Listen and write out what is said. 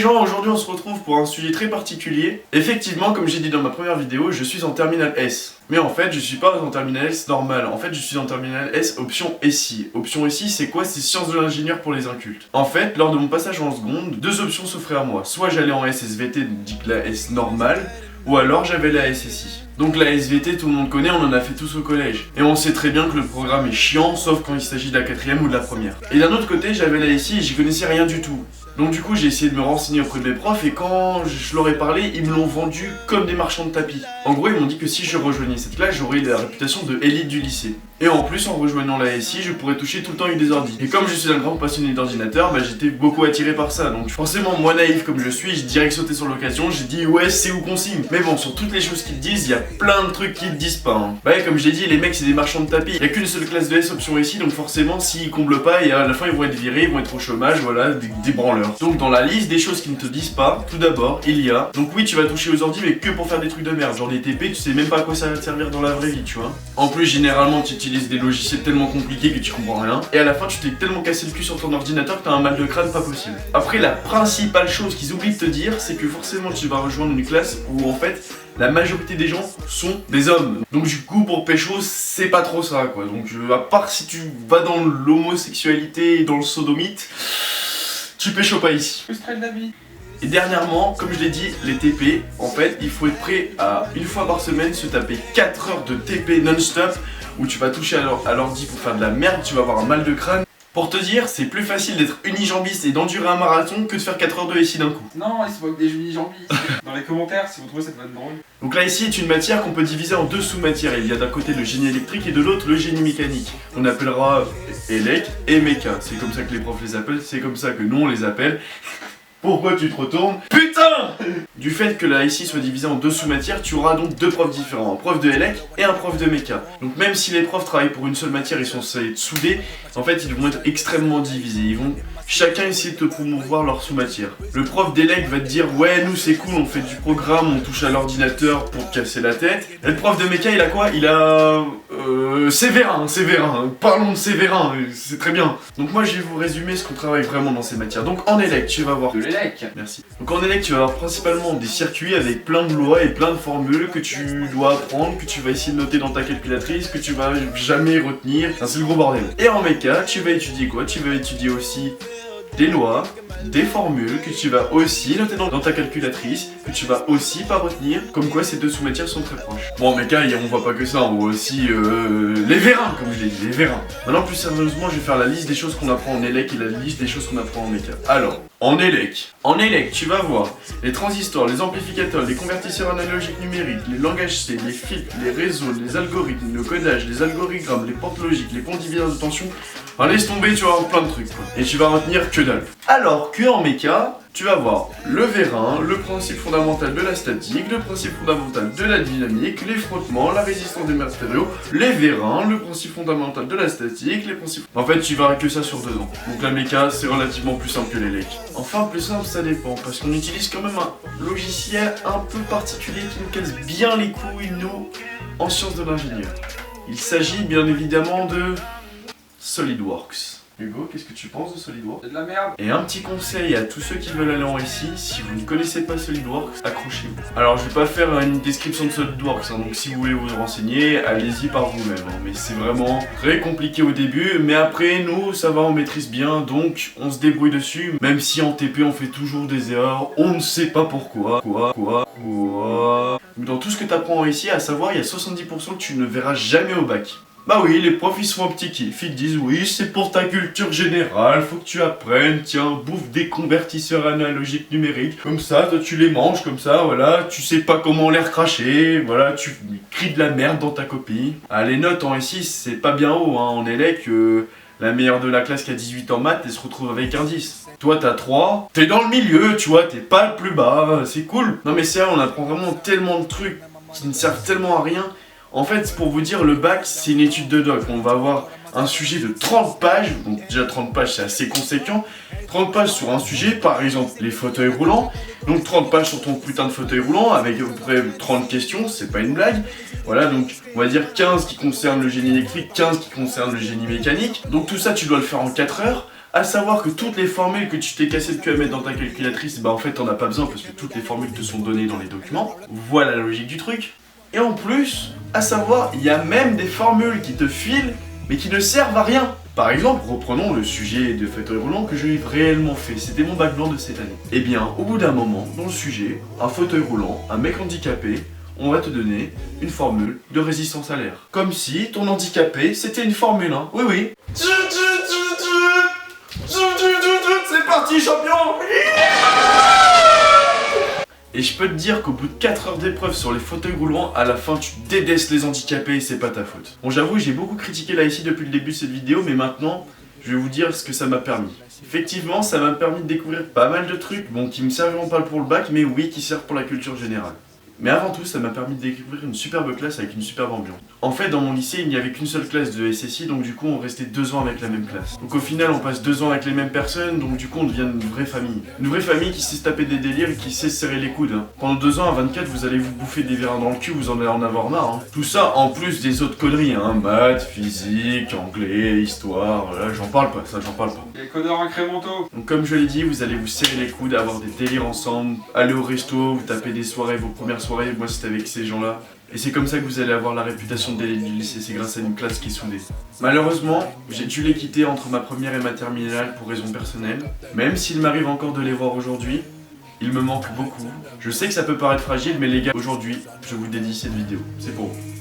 gens, aujourd'hui on se retrouve pour un sujet très particulier. Effectivement, comme j'ai dit dans ma première vidéo, je suis en terminale S. Mais en fait, je suis pas en terminale S normale. En fait, je suis en terminale S option SI. Option SI, c'est quoi? C'est sciences de l'ingénieur pour les incultes. En fait, lors de mon passage en seconde, deux options s'offraient à moi. Soit j'allais en SSVT, donc la S normale, ou alors j'avais la SSI. Donc la SVT, tout le monde connaît, on en a fait tous au collège. Et on sait très bien que le programme est chiant, sauf quand il s'agit de la quatrième ou de la première. Et d'un autre côté, j'avais la SI et j'y connaissais rien du tout. Donc du coup, j'ai essayé de me renseigner auprès de mes profs et quand je leur ai parlé, ils me l'ont vendu comme des marchands de tapis. En gros, ils m'ont dit que si je rejoignais cette classe, j'aurais la réputation de élite du lycée. Et en plus, en rejoignant la SI, je pourrais toucher tout le temps avec des ordi. Et comme je suis un grand passionné d'ordinateur, bah, j'étais beaucoup attiré par ça. Donc forcément, moi naïf comme je suis, j'ai direct sauté sur l'occasion, j'ai dit ouais, c'est où qu'on signe. Mais bon, sur toutes les choses qu'ils te disent, il y a plein de trucs qu'ils te disent pas. Hein. Bah comme je l'ai dit, les mecs c'est des marchands de tapis. Il y a qu'une seule classe de S option SI, donc forcément, s'ils comblent pas, et à la fin ils vont être virés, ils vont être au chômage, voilà, des branleurs. Donc dans la liste des choses qu'ils ne te disent pas, tout d'abord, il y a. Donc oui, tu vas toucher aux ordi, mais que pour faire des trucs de merde. Genre des TP, tu sais même pas à quoi ça va te servir dans la vraie vie, tu vois. En plus, généralement, tu utilises des logiciels tellement compliqués que tu comprends rien. Et à la fin, tu t'es tellement cassé le cul sur ton ordinateur que t'as un mal de crâne pas possible. Après, la principale chose qu'ils oublient de te dire, c'est que forcément, tu vas rejoindre une classe où en fait, la majorité des gens sont des hommes. Donc du coup, pour pécho, c'est pas trop ça, quoi. Donc à part si tu vas dans l'homosexualité et dans le sodomite, tu pécho pas ici. Et dernièrement, comme je l'ai dit, les TP, en fait, il faut être prêt à, une fois par semaine, se taper 4 heures de TP non-stop, où tu vas toucher à l'ordi pour faire de la merde, tu vas avoir un mal de crâne. Pour te dire, c'est plus facile d'être unijambiste et d'endurer un marathon que de faire 4 heures de SI d'un coup. Non, ils sont pas que des unijambistes. Dans les commentaires, si vous trouvez cette vanne drôle. Donc là ici est une matière qu'on peut diviser en deux sous-matières. Il y a d'un côté le génie électrique et de l'autre le génie mécanique. On appellera élec et méca. C'est comme ça que les profs les appellent, c'est comme ça que nous on les appelle. Pourquoi tu te retournes? Putain! Du fait que la SI soit divisée en deux sous-matières, tu auras donc deux profs différents, un prof de élec et un prof de méca. Donc même si les profs travaillent pour une seule matière, ils sont censés être soudés, en fait ils vont être extrêmement divisés. Ils vont chacun essayer de te promouvoir leur sous-matière. Le prof d'élec va te dire ouais nous c'est cool, on fait du programme, on touche à l'ordinateur pour te casser la tête. Et le prof de méca il a quoi? Il a... Séverin, parlons de Séverin, c'est très bien. Donc moi je vais vous résumer ce qu'on travaille vraiment dans ces matières. Donc en élec tu vas voir... De l'élec. Merci. Donc en élec tu vas avoir principalement des circuits avec plein de lois et plein de formules que tu dois apprendre, que tu vas essayer de noter dans ta calculatrice, que tu vas jamais retenir. Enfin, c'est le gros bordel. Et en méca tu vas étudier quoi? Tu vas étudier aussi des lois, des formules que tu vas aussi noter dans ta calculatrice, que tu vas aussi pas retenir, comme quoi ces deux sous-matières sont très proches. Bon en méca on voit pas que ça, on voit aussi les vérins, comme je l'ai dit, les vérins. Maintenant plus sérieusement je vais faire la liste des choses qu'on apprend en élec et la liste des choses qu'on apprend en méca. Alors, en élec tu vas voir les transistors, les amplificateurs, les convertisseurs analogiques numériques, les langages C, les filtres, les réseaux, les algorithmes, le codage, les algorithmes, les portes logiques, les ponts diviseurs de tension. Enfin, laisse tomber, tu vas avoir plein de trucs quoi. Et tu vas retenir que dalle. Alors que en méca, tu vas voir le vérin, le principe fondamental de la statique, le principe fondamental de la dynamique, les frottements, la résistance des matériaux, les vérins, le principe fondamental de la statique, les principes... En fait, tu verras que ça sur 2 ans. Donc la méca, c'est relativement plus simple que l'élec. Enfin, plus simple, ça dépend, parce qu'on utilise quand même un logiciel un peu particulier qui nous casse bien les couilles, nous, en sciences de l'ingénieur. Il s'agit bien évidemment de... SolidWorks. Hugo, qu'est-ce que tu penses de SolidWorks? C'est de la merde. Et un petit conseil à tous ceux qui veulent aller en SI, si vous ne connaissez pas SolidWorks, accrochez-vous. Alors je vais pas faire une description de SolidWorks, hein, donc si vous voulez vous renseigner, allez-y par vous-même. Hein, mais c'est vraiment très compliqué au début, mais après nous, ça va, on maîtrise bien, donc on se débrouille dessus. Même si en TP on fait toujours des erreurs, on ne sait pas pourquoi. Dans tout ce que tu apprends en SI, à savoir, il y a 70% que tu ne verras jamais au bac. Bah oui, les profs ils se font un petit kiff, ils te disent oui c'est pour ta culture générale, faut que tu apprennes, tiens, bouffe des convertisseurs analogiques numériques, comme ça, toi tu les manges, comme ça, voilà, tu sais pas comment les recracher, voilà, tu cries de la merde dans ta copie. Ah, les notes en SI c'est pas bien haut, hein, en élec, la meilleure de la classe qui a 18 en maths, elle se retrouve avec un 10. Toi t'as 3, t'es dans le milieu, tu vois, t'es pas le plus bas, c'est cool. Non mais c'est vrai, on apprend vraiment tellement de trucs qui ne servent tellement à rien. En fait, pour vous dire, le bac, c'est une étude de doc. On va avoir un sujet de 30 pages, donc déjà 30 pages, c'est assez conséquent. 30 pages sur un sujet, par exemple, les fauteuils roulants. Donc 30 pages sur ton putain de fauteuil roulant, avec à peu près 30 questions, c'est pas une blague. Voilà, donc on va dire 15 qui concernent le génie électrique, 15 qui concernent le génie mécanique. Donc tout ça, tu dois le faire en 4 heures. À savoir que toutes les formules que tu t'es cassé le cul à mettre dans ta calculatrice, bah en fait t'en as pas besoin parce que toutes les formules te sont données dans les documents. Voilà la logique du truc. Et en plus, à savoir, il y a même des formules qui te filent mais qui ne servent à rien. Par exemple, reprenons le sujet de fauteuil roulant que j'ai réellement fait, c'était mon bac blanc de cette année. Eh bien, au bout d'un moment, dans le sujet, un fauteuil roulant, un mec handicapé, on va te donner une formule de résistance à l'air. Comme si ton handicapé, c'était une Formule 1. Oui, oui. C'est parti, champion! Et je peux te dire qu'au bout de 4 heures d'épreuve sur les fauteuils roulants, à la fin tu détestes les handicapés et c'est pas ta faute. Bon, j'avoue, j'ai beaucoup critiqué l'ASI depuis le début de cette vidéo, mais maintenant, je vais vous dire ce que ça m'a permis. Effectivement, ça m'a permis de découvrir pas mal de trucs, bon, qui me serviront pas pour le bac, mais oui, qui servent pour la culture générale. Mais avant tout, ça m'a permis de découvrir une superbe classe avec une superbe ambiance. En fait, dans mon lycée, il n'y avait qu'une seule classe de SSI, donc du coup, on restait 2 ans avec la même classe. Donc au final, on passe 2 ans avec les mêmes personnes, donc du coup, on devient une vraie famille. Une vraie famille qui sait se taper des délires et qui sait se serrer les coudes. Hein. Pendant 2 ans, à 24, vous allez vous bouffer des vérins dans le cul, vous en allez en avoir marre. Hein. Tout ça, en plus des autres conneries, hein. Maths, physique, anglais, histoire, voilà, j'en parle pas, ça, j'en parle pas. Les codeurs incrémentaux. Donc comme je l'ai dit, vous allez vous serrer les coudes, avoir des délires ensemble, aller au resto, vous taper des soirées, vos premières soirées, moi c'était avec ces gens-là. Et c'est comme ça que vous allez avoir la réputation de l'élite du lycée, c'est grâce à une classe qui est soudée. Malheureusement, j'ai dû les quitter entre ma première et ma terminale pour raisons personnelles. Même s'il m'arrive encore de les voir aujourd'hui, il me manque beaucoup. Je sais que ça peut paraître fragile, mais les gars, aujourd'hui, je vous dédie cette vidéo. C'est pour vous.